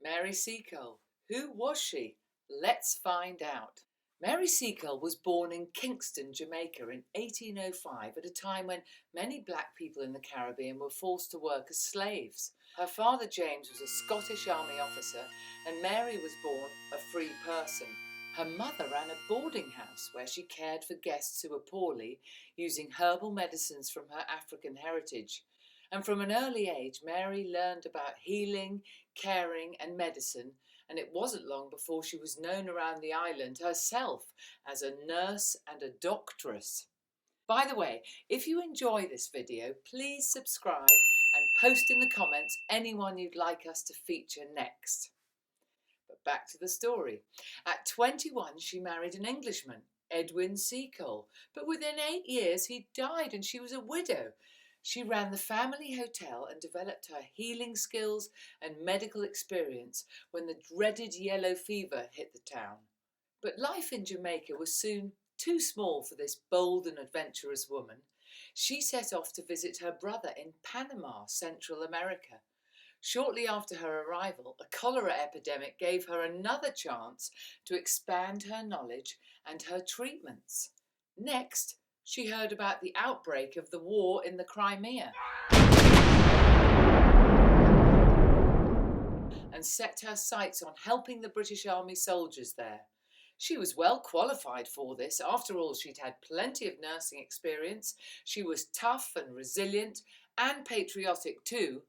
Mary Seacole. Who was she? Let's find out. Mary Seacole was born in Kingston, Jamaica in 1805 at a time when many black people in the Caribbean were forced to work as slaves. Her father James was a Scottish Army officer and Mary was born a free person. Her mother ran a boarding house where she cared for guests who were poorly using herbal medicines from her African heritage. And from an early age, Mary learned about healing, caring and medicine, and it wasn't long before she was known around the island herself as a nurse and a doctress. By the way, if you enjoy this video, please subscribe and post in the comments anyone you'd like us to feature next. But back to the story. At 21, she married an Englishman, Edwin Seacole, but within 8 years he died and she was a widow. She ran the family hotel and developed her healing skills and medical experience when the dreaded yellow fever hit the town. But life in Jamaica was soon too small for this bold and adventurous woman. She set off to visit her brother in Panama, Central America. Shortly after her arrival, a cholera epidemic gave her another chance to expand her knowledge and her treatments. Next, she heard about the outbreak of the war in the Crimea and set her sights on helping the British Army soldiers there. She was well qualified for this. After all, she'd had plenty of nursing experience. She was tough and resilient and patriotic too,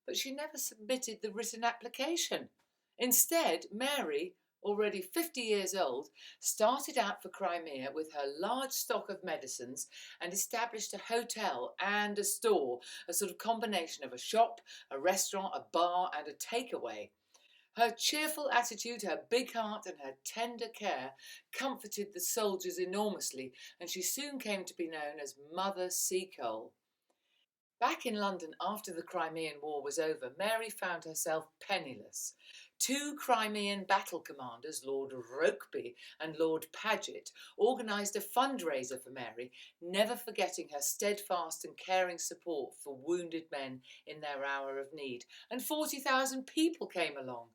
but she never submitted the written application. Instead, Mary, already 50 years old, started out for Crimea with her large stock of medicines and established a hotel and a store, a sort of combination of a shop, a restaurant, a bar and a takeaway. Her cheerful attitude, her big heart and her tender care comforted the soldiers enormously, and she soon came to be known as Mother Seacole. Back in London after the Crimean War was over, Mary found herself penniless. 2 Crimean battle commanders, Lord Rokeby and Lord Paget, organised a fundraiser for Mary, never forgetting her steadfast and caring support for wounded men in their hour of need, and 40,000 people came along.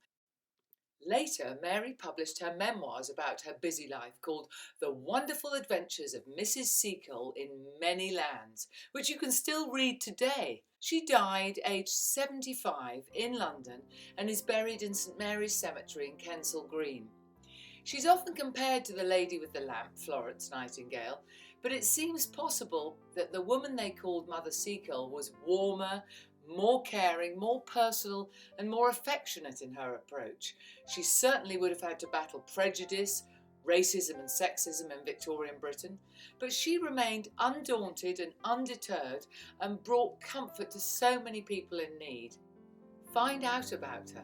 Later, Mary published her memoirs about her busy life called The Wonderful Adventures of Mrs. Seacole in Many Lands, which you can still read today. She died aged 75 in London and is buried in St Mary's Cemetery in Kensal Green. She's often compared to the lady with the lamp, Florence Nightingale, but it seems possible that the woman they called Mother Seacole was warmer, more caring, more personal and more affectionate in her approach. She certainly would have had to battle prejudice, racism and sexism in Victorian Britain, but she remained undaunted and undeterred and brought comfort to so many people in need. Find out about her.